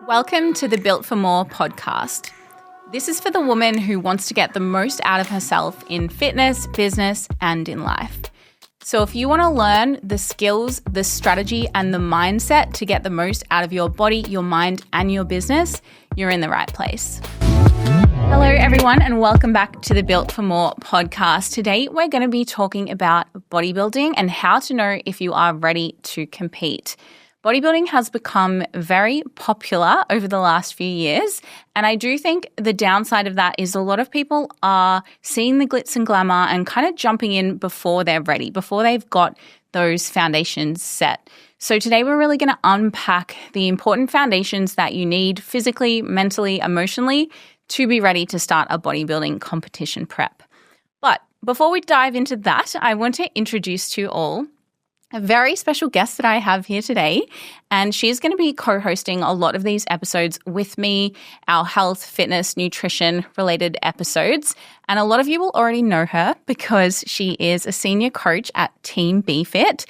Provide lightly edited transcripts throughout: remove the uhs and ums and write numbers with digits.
Welcome to the Built for More podcast. This is for the woman who wants to get the most out of herself in fitness, business, and in life. So if you want to learn the skills, the strategy, and the mindset to get the most out of your body, your mind, and your business, you're in the right place. Hello, everyone, and welcome back to the Built for More podcast. Today, we're going to be talking about bodybuilding and how to know if you are ready to compete. Bodybuilding has become very popular over the last few years, and I do think the downside of that is a lot of people are seeing the glitz and glamour and kind of jumping in before they're ready, before they've got those foundations set. So today we're really going to unpack the important foundations that you need physically, mentally, emotionally to be ready to start a bodybuilding competition prep. But before we dive into that, I want to introduce to you all a very special guest that I have here today, and she's going to be co-hosting a lot of these episodes with me, our health, fitness, nutrition related episodes. And a lot of you will already know her because she is a senior coach at Team BFit.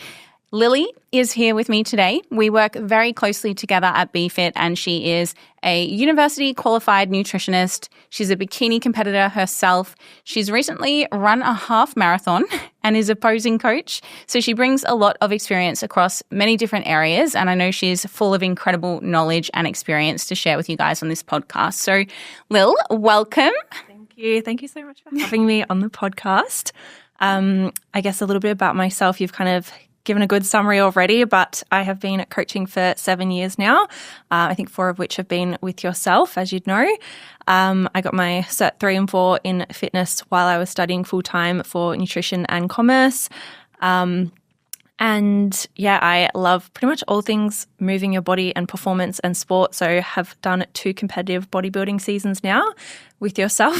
Lily is here with me today. We work very closely together at BFit, and she is a university qualified nutritionist. She's a bikini competitor herself. She's recently run a half marathon and is a posing coach. So she brings a lot of experience across many different areas, and I know she's full of incredible knowledge and experience to share with you guys on this podcast. So Lil, welcome. Thank you. Thank you so much for having me on the podcast. I guess a little bit about myself. You've kind of given a good summary already, but I have been coaching for 7 years now. I think 4 of which have been with yourself, as you'd know. I got my Cert 3 and 4 in fitness while I was studying full-time for nutrition and commerce. And yeah, I love pretty much all things moving your body and performance and sport. So have done 2 competitive bodybuilding seasons now with yourself.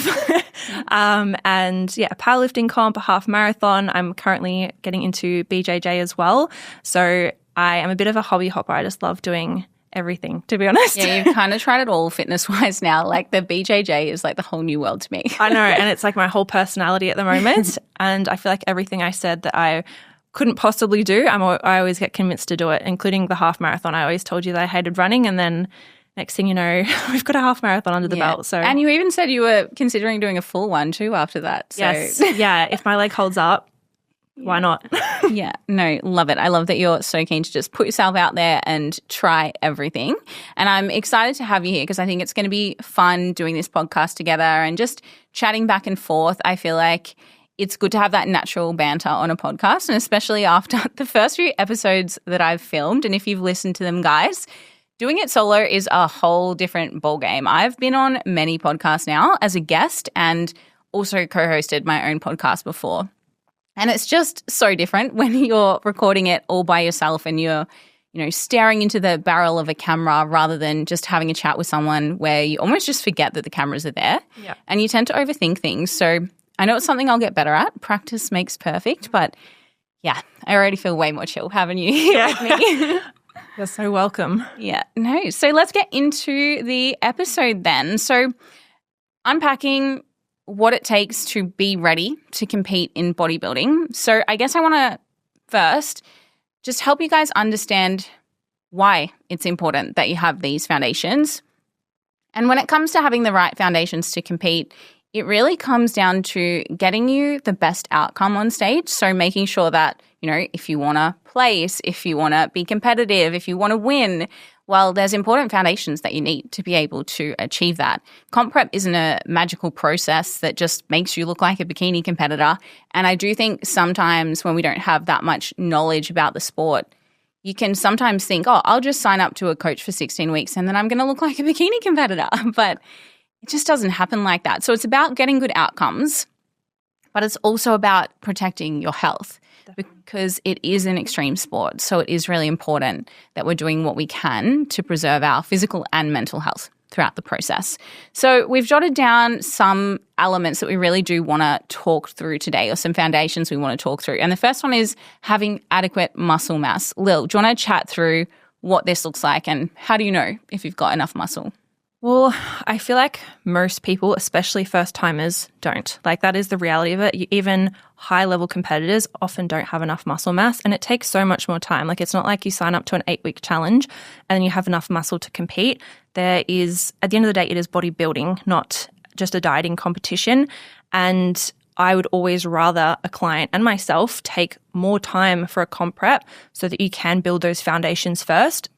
And yeah, a powerlifting comp, a half marathon. I'm currently getting into BJJ as well. So I am a bit of a hobby hopper. I just love doing everything, to be honest. Yeah, you've kind of tried it all fitness-wise now. Like the BJJ is like the whole new world to me. I know, and it's like my whole personality at the moment. And I feel like everything I said that I couldn't possibly do, I always get convinced to do it, including the half marathon. I always told you that I hated running, and then next thing you know, we've got a half marathon under the belt. So, and you even said you were considering doing a full one too after that. So. Yes, yeah. If my leg holds up, why not? Yeah, no, love it. I love that you're so keen to just put yourself out there and try everything. And I'm excited to have you here because I think it's going to be fun doing this podcast together and just chatting back and forth. I feel like it's good to have that natural banter on a podcast, and especially after the first few episodes that I've filmed. And if you've listened to them, guys, doing it solo is a whole different ballgame. I've been on many podcasts now as a guest and also co-hosted my own podcast before. And it's just so different when you're recording it all by yourself and you're, staring into the barrel of a camera rather than just having a chat with someone where you almost just forget that the cameras are there. Yeah. And you tend to overthink things. So I know it's something I'll get better at. Practice makes perfect. But yeah, I already feel way more chill having you here with me. You're so welcome. Yeah, no. So let's get into the episode then. So unpacking what it takes to be ready to compete in bodybuilding. So I guess I want to first just help you guys understand why it's important that you have these foundations. And when it comes to having the right foundations to compete, it really comes down to getting you the best outcome on stage. So making sure that, if you want to place, if you want to be competitive, if you want to win, well, there's important foundations that you need to be able to achieve that. Comp prep isn't a magical process that just makes you look like a bikini competitor. And I do think sometimes when we don't have that much knowledge about the sport, you can sometimes think, I'll just sign up to a coach for 16 weeks and then I'm going to look like a bikini competitor. But it just doesn't happen like that. So it's about getting good outcomes, but it's also about protecting your health because it is an extreme sport. So it is really important that we're doing what we can to preserve our physical and mental health throughout the process. So we've jotted down some elements that we really do want to talk through today, or some foundations we want to talk through. And the first one is having adequate muscle mass. Lil, do you want to chat through what this looks like and how do you know if you've got enough muscle? Well, I feel like most people, especially first timers, don't. Like that is the reality of it. Even high level competitors often don't have enough muscle mass, and it takes so much more time. Like it's not like you sign up to an 8-week challenge and then you have enough muscle to compete. There is, at the end of the day, it is bodybuilding, not just a dieting competition. And I would always rather a client and myself take more time for a comp prep so that you can build those foundations first,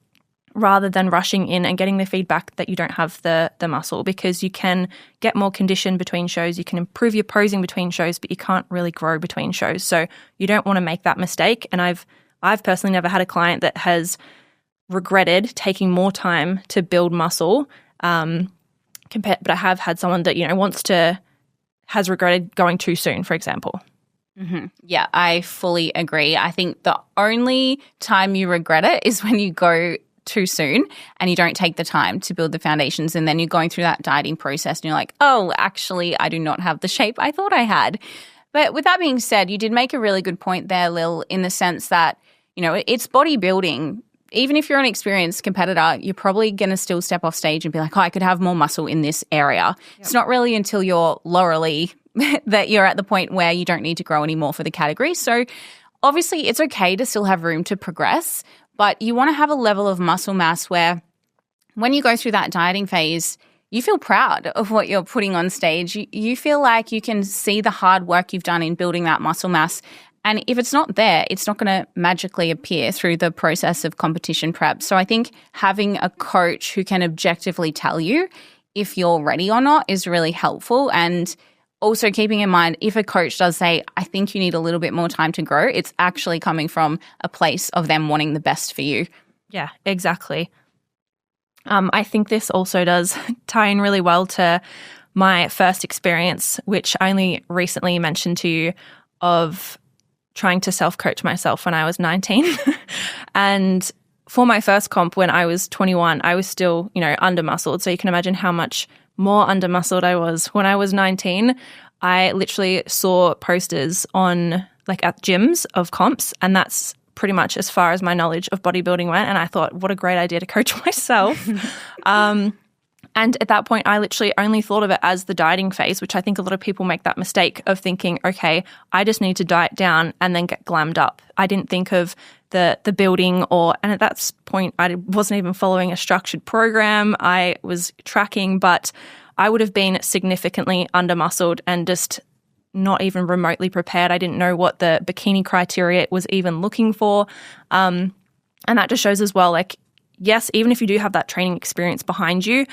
rather than rushing in and getting the feedback that you don't have the muscle, because you can get more condition between shows, you can improve your posing between shows, but you can't really grow between shows. So you don't want to make that mistake. And I've personally never had a client that has regretted taking more time to build muscle, but I have had someone that, has regretted going too soon, for example. Mm-hmm. Yeah, I fully agree. I think the only time you regret it is when you go too soon and you don't take the time to build the foundations, and then you're going through that dieting process and you're like, oh, actually, I do not have the shape I thought I had. But with that being said, you did make a really good point there, Lil, in the sense that, it's bodybuilding. Even if you're an experienced competitor, you're probably going to still step off stage and be like, oh, I could have more muscle in this area. Yep. It's not really until you're lowerly that you're at the point where you don't need to grow anymore for the category. So obviously it's okay to still have room to progress, but you want to have a level of muscle mass where when you go through that dieting phase, you feel proud of what you're putting on stage. You feel like you can see the hard work you've done in building that muscle mass. And if it's not there, it's not going to magically appear through the process of competition prep. So I think having a coach who can objectively tell you if you're ready or not is really helpful. And also keeping in mind, if a coach does say, I think you need a little bit more time to grow, it's actually coming from a place of them wanting the best for you. Yeah, exactly. I think this also does tie in really well to my first experience, which I only recently mentioned to you, of trying to self-coach myself when I was 19. And for my first comp when I was 21, I was still, under-muscled. So you can imagine how much more under-muscled I was. When I was 19, I literally saw posters on at gyms of comps, and that's pretty much as far as my knowledge of bodybuilding went. And I thought, what a great idea to coach myself. And at that point, I literally only thought of it as the dieting phase, which I think a lot of people make that mistake of thinking, okay, I just need to diet down and then get glammed up. I didn't think of the building and at that point, I wasn't even following a structured program. I was tracking, but I would have been significantly under-muscled and just not even remotely prepared. I didn't know what the bikini criteria was even looking for. And that just shows as well, yes, even if you do have that training experience behind you,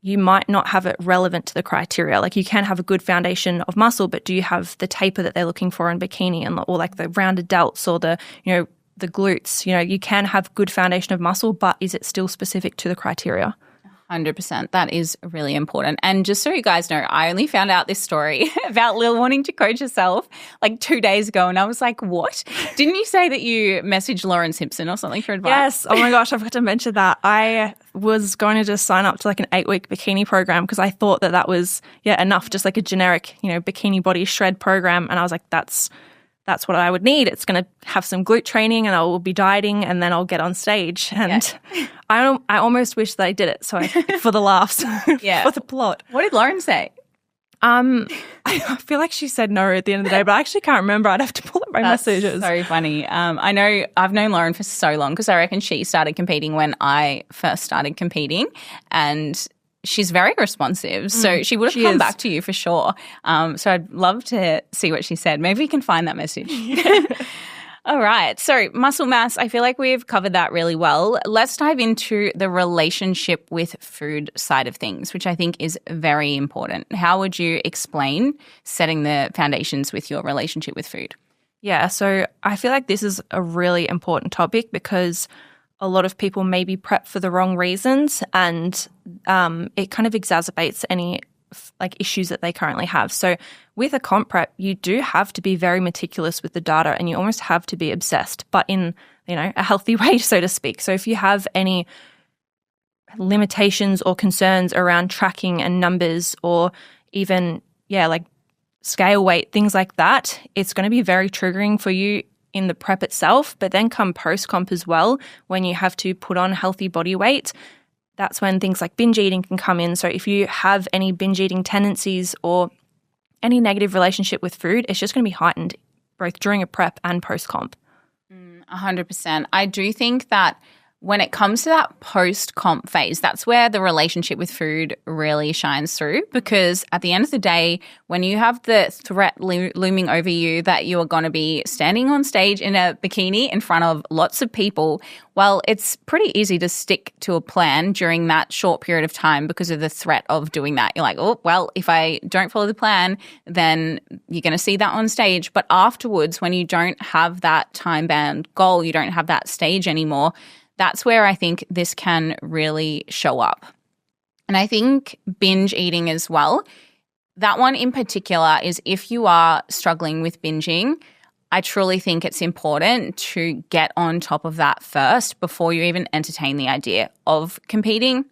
you might not have it relevant to the criteria. You can have a good foundation of muscle, but do you have the taper that they're looking for in bikini or the rounded delts or the glutes? You can have good foundation of muscle, but is it still specific to the criteria? 100%. That is really important. And just so you guys know, I only found out this story about Lil wanting to coach herself 2 days ago. And I was like, what? Didn't you say that you messaged Lauren Simpson or something for advice? Yes. Oh my gosh, I forgot to mention that. I was going to just sign up to an 8-week bikini program because I thought that was enough, just a generic, bikini body shred program. And I was like, that's what I would need. It's going to have some glute training and I will be dieting and then I'll get on stage. And I almost wish that I did it for the laughs, for the plot. What did Lauren say? I feel like she said no at the end of the day, but I actually can't remember. I'd have to pull up my messages. So funny. I know I've known Lauren for so long because I reckon she started competing when I first started competing, and she's very responsive. So she would have come back to you for sure. So I'd love to see what she said. Maybe we can find that message. All right. So muscle mass, I feel like we've covered that really well. Let's dive into the relationship with food side of things, which I think is very important. How would you explain setting the foundations with your relationship with food? Yeah. So I feel like this is a really important topic because a lot of people maybe prep for the wrong reasons, and it kind of exacerbates any issues that they currently have. So with a comp prep, you do have to be very meticulous with the data, and you almost have to be obsessed, but in a healthy way, so to speak. So if you have any limitations or concerns around tracking and numbers, or even scale weight, things like that, it's going to be very triggering for you in the prep itself, but then come post-comp as well, when you have to put on healthy body weight, that's when things like binge eating can come in. So if you have any binge eating tendencies or any negative relationship with food, it's just going to be heightened both during a prep and post-comp. 100%. I do think that when it comes to that post-comp phase, that's where the relationship with food really shines through, because at the end of the day, when you have the threat looming over you that you are going to be standing on stage in a bikini in front of lots of people, well, it's pretty easy to stick to a plan during that short period of time because of the threat of doing that. You're like, oh, well, if I don't follow the plan, then you're going to see that on stage. But afterwards, when you don't have that time-bound goal, you don't have that stage anymore, that's where I think this can really show up. And I think binge eating as well, that one in particular is if you are struggling with binging, I truly think it's important to get on top of that first before you even entertain the idea of competing.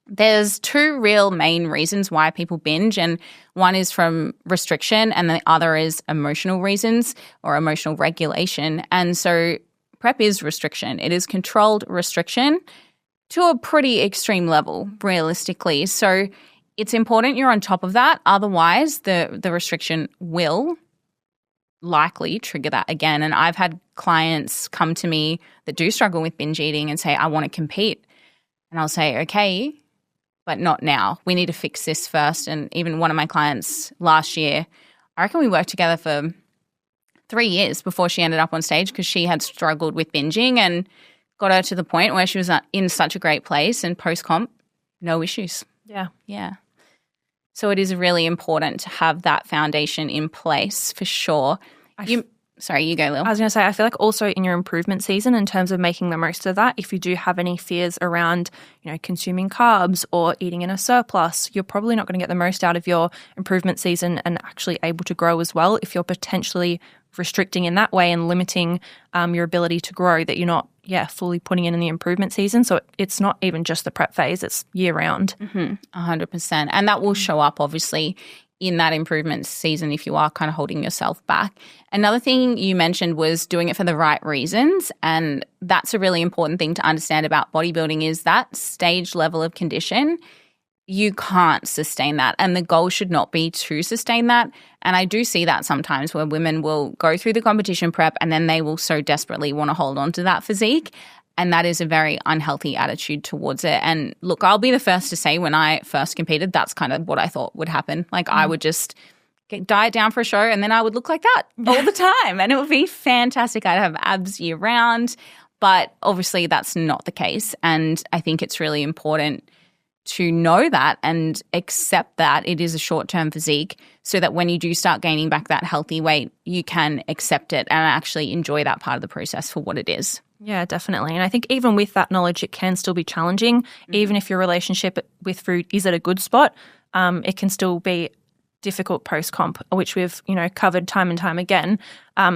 There's two real main reasons why people binge, and one is from restriction and the other is emotional reasons or emotional regulation. And so prep is restriction. It is controlled restriction to a pretty extreme level, realistically. So it's important you're on top of that. Otherwise, the restriction will likely trigger that again. And I've had clients come to me that do struggle with binge eating and say, I want to compete. And I'll say, okay, but not now. We need to fix this first. And even one of my clients last year, I reckon we worked together for 3 years before she ended up on stage because she had struggled with binging and got her to the point where she was in such a great place, and post-comp, no issues. Yeah. So it is really important to have that foundation in place for sure. Sorry, you go, Lil. I was going to say, I feel like also in your improvement season, in terms of making the most of that, if you do have any fears around, consuming carbs or eating in a surplus, you're probably not going to get the most out of your improvement season and actually able to grow as well if you're potentially restricting in that way and limiting your ability to grow, that you're not, fully putting in the improvement season. So it's not even just the prep phase, it's year round. 100%. And that will show up, obviously, in that improvement season if you are kind of holding yourself back. Another thing you mentioned was doing it for the right reasons, and that's a really important thing to understand about bodybuilding is that stage level of condition. You can't sustain that, and the goal should not be to sustain that. And I do see that sometimes where women will go through the competition prep and then they will so desperately want to hold on to that physique. And that is a very unhealthy attitude towards it. And look, I'll be the first to say when I first competed, that's kind of what I thought would happen. Like I would just diet down for a show and then I would look like that all the time. And it would be fantastic. I'd have abs year round. But obviously that's not the case. And I think it's really important to know that and accept that it is a short-term physique so that when you do start gaining back that healthy weight, you can accept it and actually enjoy that part of the process for what it is. Yeah, definitely. And I think even with that knowledge, it can still be challenging. Even if your relationship with food is at a good spot, it can still be difficult post-comp, which we've, covered time and time again.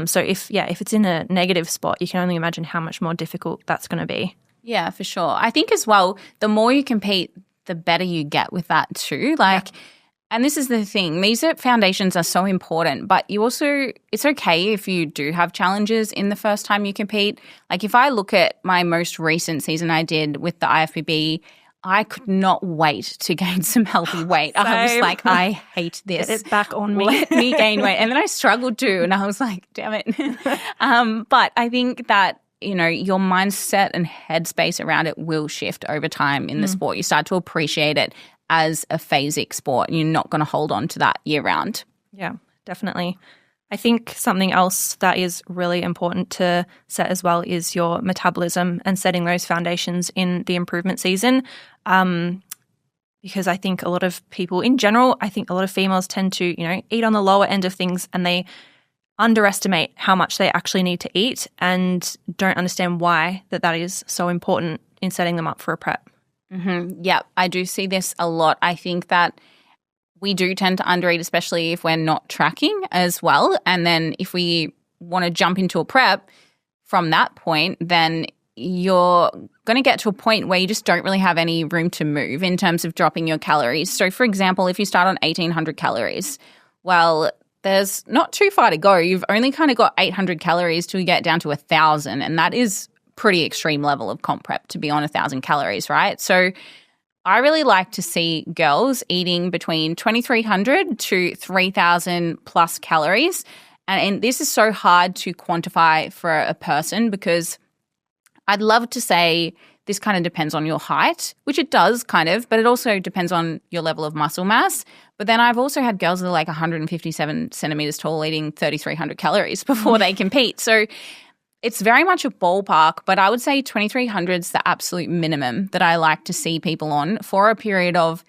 So if it's in a negative spot, you can only imagine how much more difficult that's going to be. Yeah, for sure. I think as well, the more you compete, the better you get with that too. And this is the thing, these foundations are so important, but it's okay if you do have challenges in the first time you compete. Like if I look at my most recent season I did with the IFBB, I could not wait to gain some healthy weight. I was like, I hate this. Get it back on me. Let me gain weight. And then I struggled too, and I was like, damn it. But I think that your mindset and headspace around it will shift over time in the sport. You start to appreciate it as a phasic sport. You're not going to hold on to that year round. Yeah, definitely. I think something else that is really important to set as well is your metabolism and setting those foundations in the improvement season. Because I think a lot of people in general, I think a lot of females tend to, eat on the lower end of things and they underestimate how much they actually need to eat and don't understand why that is so important in setting them up for a prep. Yeah, I do see this a lot. I think that we do tend to undereat, especially if we're not tracking as well. And then if we want to jump into a prep from that point, then you're going to get to a point where you just don't really have any room to move in terms of dropping your calories. So, for example, if you start on 1,800 calories, well, there's not too far to go. You've only kind of got 800 calories till you get down to 1,000, and that is pretty extreme level of comp prep to be on 1,000 calories, right? So I really like to see girls eating between 2,300 to 3,000 plus calories. And this is so hard to quantify for a person because I'd love to say this kind of depends on your height, which it does kind of, but it also depends on your level of muscle mass. But then I've also had girls that are like 157 centimeters tall eating 3,300 calories before they compete. So it's very much a ballpark, but I would say 2,300 is the absolute minimum that I like to see people on for a period of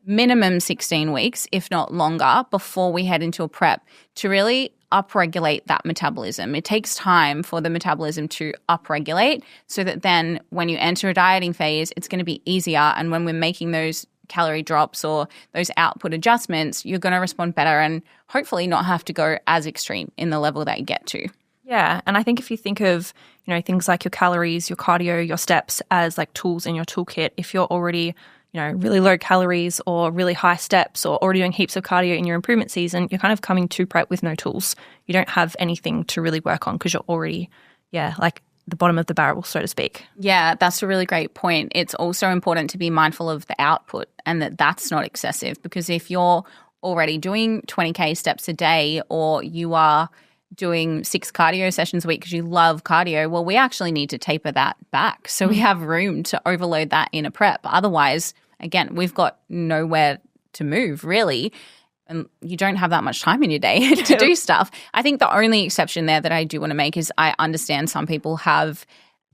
minimum 16 weeks, if not longer, before we head into a prep to really upregulate that metabolism. It takes time for the metabolism to upregulate so that then when you enter a dieting phase, it's going to be easier. And when we're making those calorie drops or those output adjustments, you're going to respond better and hopefully not have to go as extreme in the level that you get to. Yeah, and I think if you think of, things like your calories, your cardio, your steps as like tools in your toolkit, if you're already really low calories or really high steps or already doing heaps of cardio in your improvement season, you're kind of coming to prep with no tools. You don't have anything to really work on because you're already, like the bottom of the barrel, so to speak. Yeah, that's a really great point. It's also important to be mindful of the output and that's not excessive, because if you're already doing 20K steps a day or you are doing 6 cardio sessions a week because you love cardio, well, we actually need to taper that back so we have room to overload that in a prep. Otherwise, again, we've got nowhere to move really, and you don't have that much time in your day to do stuff. I think the only exception there that I do want to make is I understand some people have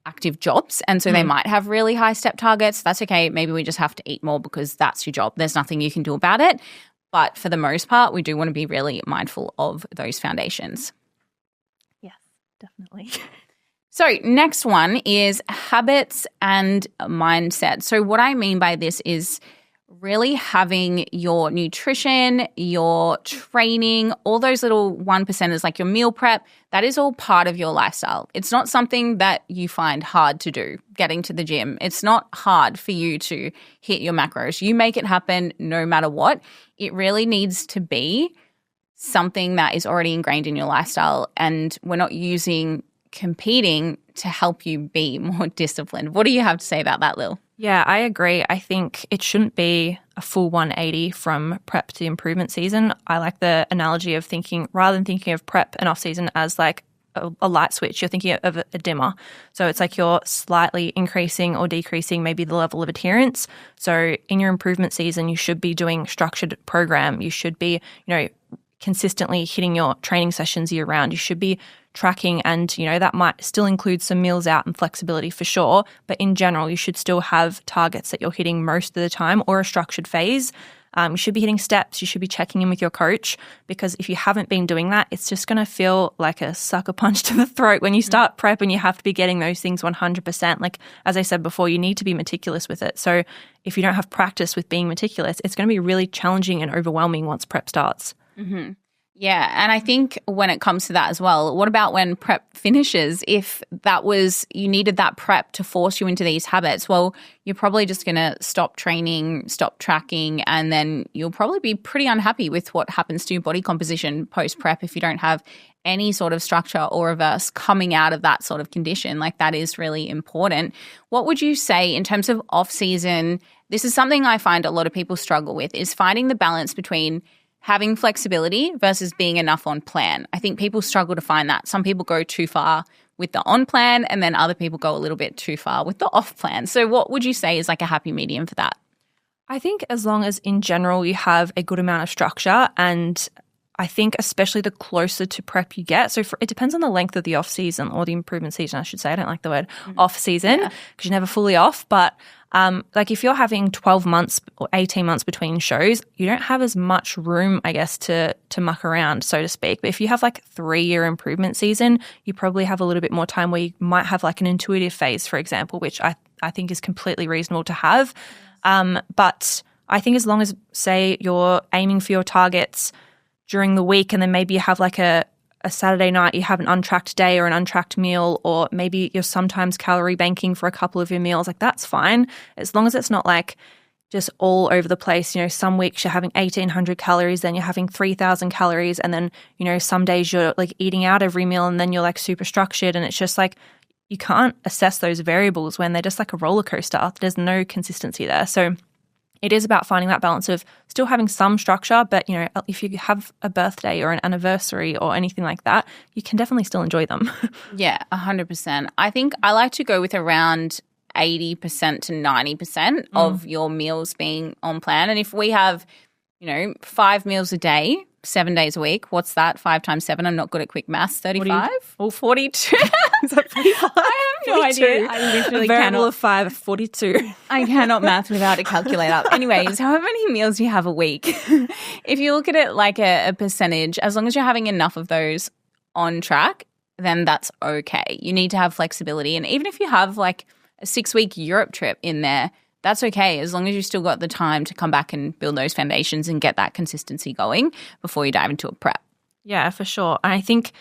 active jobs and so they might have really high step targets. That's okay. Maybe we just have to eat more because that's your job. There's nothing you can do about it. But for the most part, we do want to be really mindful of those foundations. Definitely. So next one is habits and mindset. So what I mean by this is really having your nutrition, your training, all those little 1%ers like your meal prep, that is all part of your lifestyle. It's not something that you find hard to do, getting to the gym. It's not hard for you to hit your macros. You make it happen no matter what. It really needs to be something that is already ingrained in your lifestyle, and we're not using competing to help you be more disciplined. What do you have to say about that, Lil? Yeah, I agree. I think it shouldn't be a full 180 from prep to improvement season. I like the analogy of thinking, rather than thinking of prep and off season as like a light switch, you're thinking of a dimmer. So it's like you're slightly increasing or decreasing maybe the level of adherence. So in your improvement season, you should be doing structured program. You should be, consistently hitting your training sessions year round. You should be tracking, and that might still include some meals out and flexibility for sure, but in general you should still have targets that you're hitting most of the time or a structured phase. You should be hitting steps. You should be checking in with your coach, because if you haven't been doing that, it's just going to feel like a sucker punch to the throat when you start prep and you have to be getting those things 100%. Like, as I said before, you need to be meticulous with it. So if you don't have practice with being meticulous, it's going to be really challenging and overwhelming once prep starts. Mm-hmm. Yeah, and I think when it comes to that as well, what about when prep finishes? If you needed that prep to force you into these habits, well, you're probably just going to stop training, stop tracking, and then you'll probably be pretty unhappy with what happens to your body composition post-prep if you don't have any sort of structure or reverse coming out of that sort of condition. Like, that is really important. What would you say in terms of off-season? This is something I find a lot of people struggle with, is finding the balance between having flexibility versus being enough on plan. I think people struggle to find that. Some people go too far with the on plan, and then other people go a little bit too far with the off plan. So what would you say is like a happy medium for that? I think as long as in general you have a good amount of structure, and I think especially the closer to prep you get. So it depends on the length of the off season, or the improvement season, I should say. I don't like the word off season because you're never fully off. But like if you're having 12 months or 18 months between shows, you don't have as much room, I guess, to muck around, so to speak. But if you have like 3-year improvement season, you probably have a little bit more time where you might have like an intuitive phase, for example, which I think is completely reasonable to have. But I think as long as, say, you're aiming for your targets during the week, and then maybe you have like a Saturday night, you have an untracked day or an untracked meal, or maybe you're sometimes calorie banking for a couple of your meals, like that's fine. As long as it's not like just all over the place. Some weeks you're having 1,800 calories, then you're having 3,000 calories, and then, some days you're like eating out every meal and then you're like super structured, and it's just like you can't assess those variables when they're just like a roller coaster. There's no consistency there. So it is about finding that balance of still having some structure, but if you have a birthday or an anniversary or anything like that, you can definitely still enjoy them. Yeah, 100%. I think I like to go with around 80% to 90% of your meals being on plan. And if we have, 5 meals a day, 7 days a week, what's that? 5 times 7. I'm not good at quick maths. 35 or 42. Is that 45? I have no idea. I literally variable cannot. of 5, 42. I cannot math without a calculator. Anyways, however many meals you have a week, if you look at it like a percentage, as long as you're having enough of those on track, then that's okay. You need to have flexibility. And even if you have like a 6-week Europe trip in there, that's okay, as long as you've still got the time to come back and build those foundations and get that consistency going before you dive into a prep. Yeah, for sure. And I think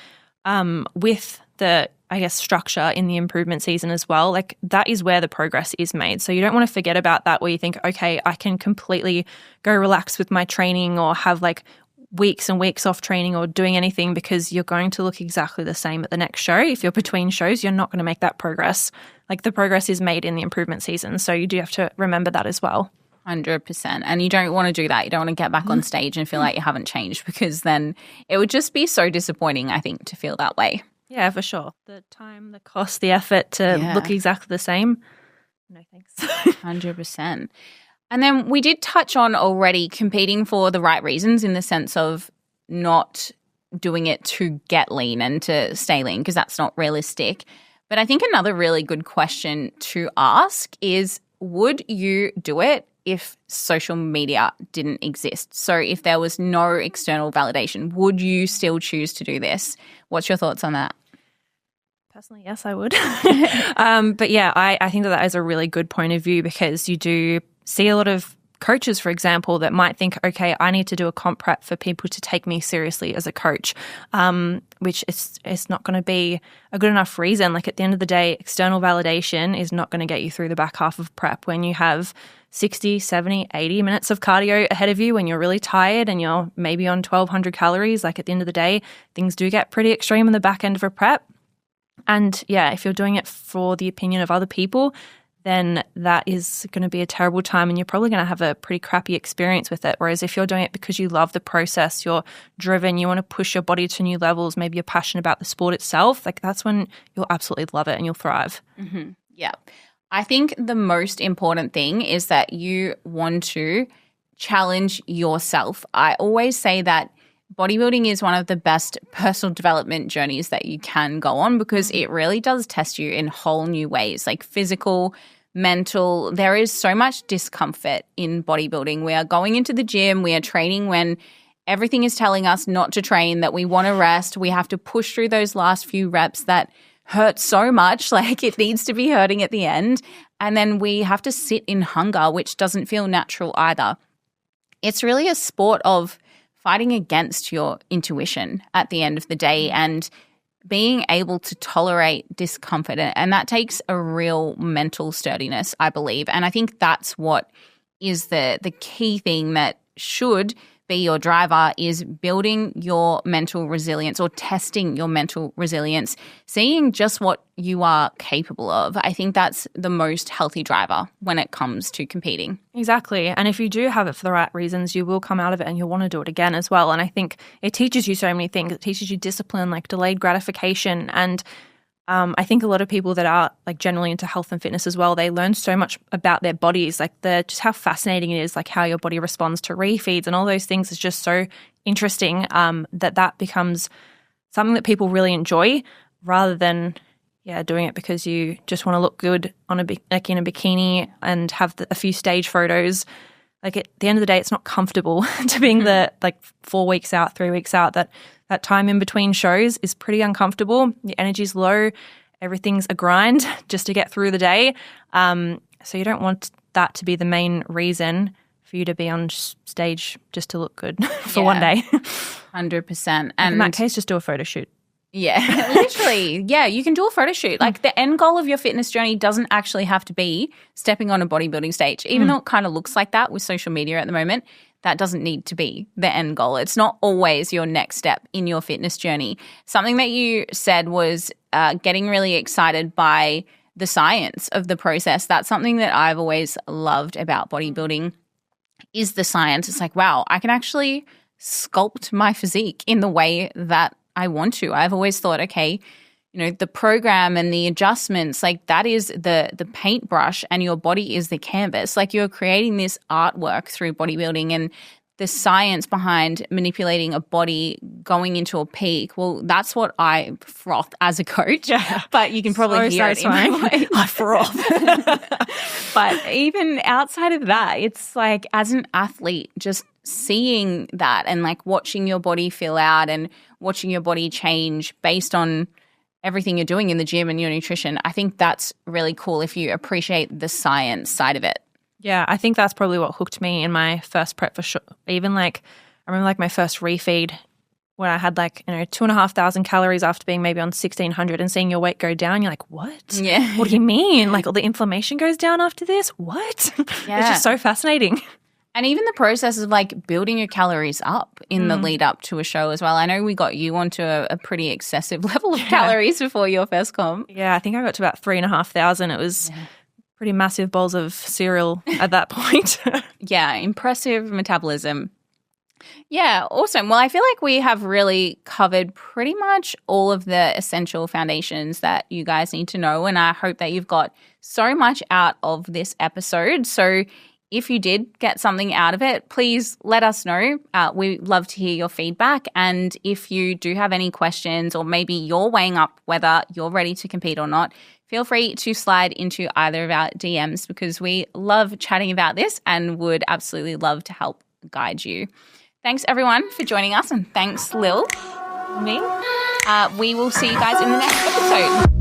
with the, structure in the improvement season as well, like that is where the progress is made. So you don't want to forget about that where you think, okay, I can completely go relax with my training or have like weeks and weeks off training or doing anything, because you're going to look exactly the same at the next show. If you're between shows, you're not going to make that progress. Like the progress is made in the improvement season. So you do have to remember that as well. 100%. And you don't want to do that. You don't want to get back on stage and feel like you haven't changed, because then it would just be so disappointing, I think, to feel that way. Yeah, for sure. The time, the cost, the effort to look exactly the same. No thanks. 100%. And then we did touch on already competing for the right reasons, in the sense of not doing it to get lean and to stay lean, because that's not realistic. But I think another really good question to ask is, would you do it if social media didn't exist? So if there was no external validation, would you still choose to do this? What's your thoughts on that? Personally, yes, I would. But yeah, I think that is a really good point of view, because you do see a lot of coaches, for example, that might think, okay, I need to do a comp prep for people to take me seriously as a coach, which is not going to be a good enough reason. Like at the end of the day, external validation is not going to get you through the back half of prep when you have 60, 70, 80 minutes of cardio ahead of you, when you're really tired and you're maybe on 1,200 calories. Like at the end of the day, things do get pretty extreme in the back end of a prep. And yeah, if you're doing it for the opinion of other people, then that is going to be a terrible time, and you're probably going to have a pretty crappy experience with it. Whereas if you're doing it because you love the process, you're driven, you want to push your body to new levels, maybe you're passionate about the sport itself, like that's when you'll absolutely love it and you'll thrive. Mm-hmm. Yeah. I think the most important thing is that you want to challenge yourself. I always say that bodybuilding is one of the best personal development journeys that you can go on, because it really does test you in whole new ways, like physical, mental. There is so much discomfort in bodybuilding. We are going into the gym, we are training when everything is telling us not to train, that we want to rest. We have to push through those last few reps that hurt so much, like it needs to be hurting at the end. And then we have to sit in hunger, which doesn't feel natural either. It's really a sport of fighting against your intuition at the end of the day and being able to tolerate discomfort. And that takes a real mental sturdiness, I believe. And I think that's what is the key thing that should be your driver, is building your mental resilience or testing your mental resilience, seeing just what you are capable of. I think that's the most healthy driver when it comes to competing. Exactly. And if you do have it for the right reasons, you will come out of it and you'll want to do it again as well. And I think it teaches you so many things. It teaches you discipline, like delayed gratification. And I think a lot of people that are like generally into health and fitness as well, they learn so much about their bodies, like just how fascinating it is, like how your body responds to refeeds and all those things is just so interesting, that becomes something that people really enjoy, rather than doing it because you just want to look good on in a bikini and have a few stage photos. Like at the end of the day, it's not comfortable to being the 4 weeks out, 3 weeks out. That time in between shows is pretty uncomfortable. Your energy's low. Everything's a grind just to get through the day. So you don't want that to be the main reason for you to be on stage just to look good for one day. 100%. And in that case, just do a photo shoot. Yeah, literally. Yeah, you can do a photo shoot. Like the end goal of your fitness journey doesn't actually have to be stepping on a bodybuilding stage, even though it kind of looks like that with social media at the moment. That doesn't need to be the end goal. It's not always your next step in your fitness journey. Something that you said was getting really excited by the science of the process. That's something that I've always loved about bodybuilding is the science. It's like, wow, I can actually sculpt my physique in the way that I want to. I've always thought, okay, you know, the program and the adjustments, like that is the paintbrush and your body is the canvas. Like you're creating this artwork through bodybuilding, and the science behind manipulating a body going into a peak. Well, that's what I froth as a coach. Yeah. But you can probably hear it in my voice. I froth. But even outside of that, it's like as an athlete, just seeing that and like watching your body fill out and watching your body change based on everything you're doing in the gym and your nutrition. I think that's really cool if you appreciate the science side of it. Yeah, I think that's probably what hooked me in my first prep for sure. Even like, I remember like my first refeed when I had like, 2,500 calories after being maybe on 1,600 and seeing your weight go down. You're like, what? Yeah. What do you mean? Like all the inflammation goes down after this? What? Yeah. It's just so fascinating. And even the process of like building your calories up in the lead up to a show as well. I know we got you onto a pretty excessive level of calories before your first comp. Yeah, I think I got to about 3,500. It was pretty massive bowls of cereal at that point. Yeah, impressive metabolism. Yeah, awesome. Well, I feel like we have really covered pretty much all of the essential foundations that you guys need to know, and I hope that you've got so much out of this episode. So if you did get something out of it, please let us know. We love to hear your feedback. And if you do have any questions or maybe you're weighing up whether you're ready to compete or not, feel free to slide into either of our DMs because we love chatting about this and would absolutely love to help guide you. Thanks, everyone, for joining us. And thanks, Lil. Me? We will see you guys in the next episode.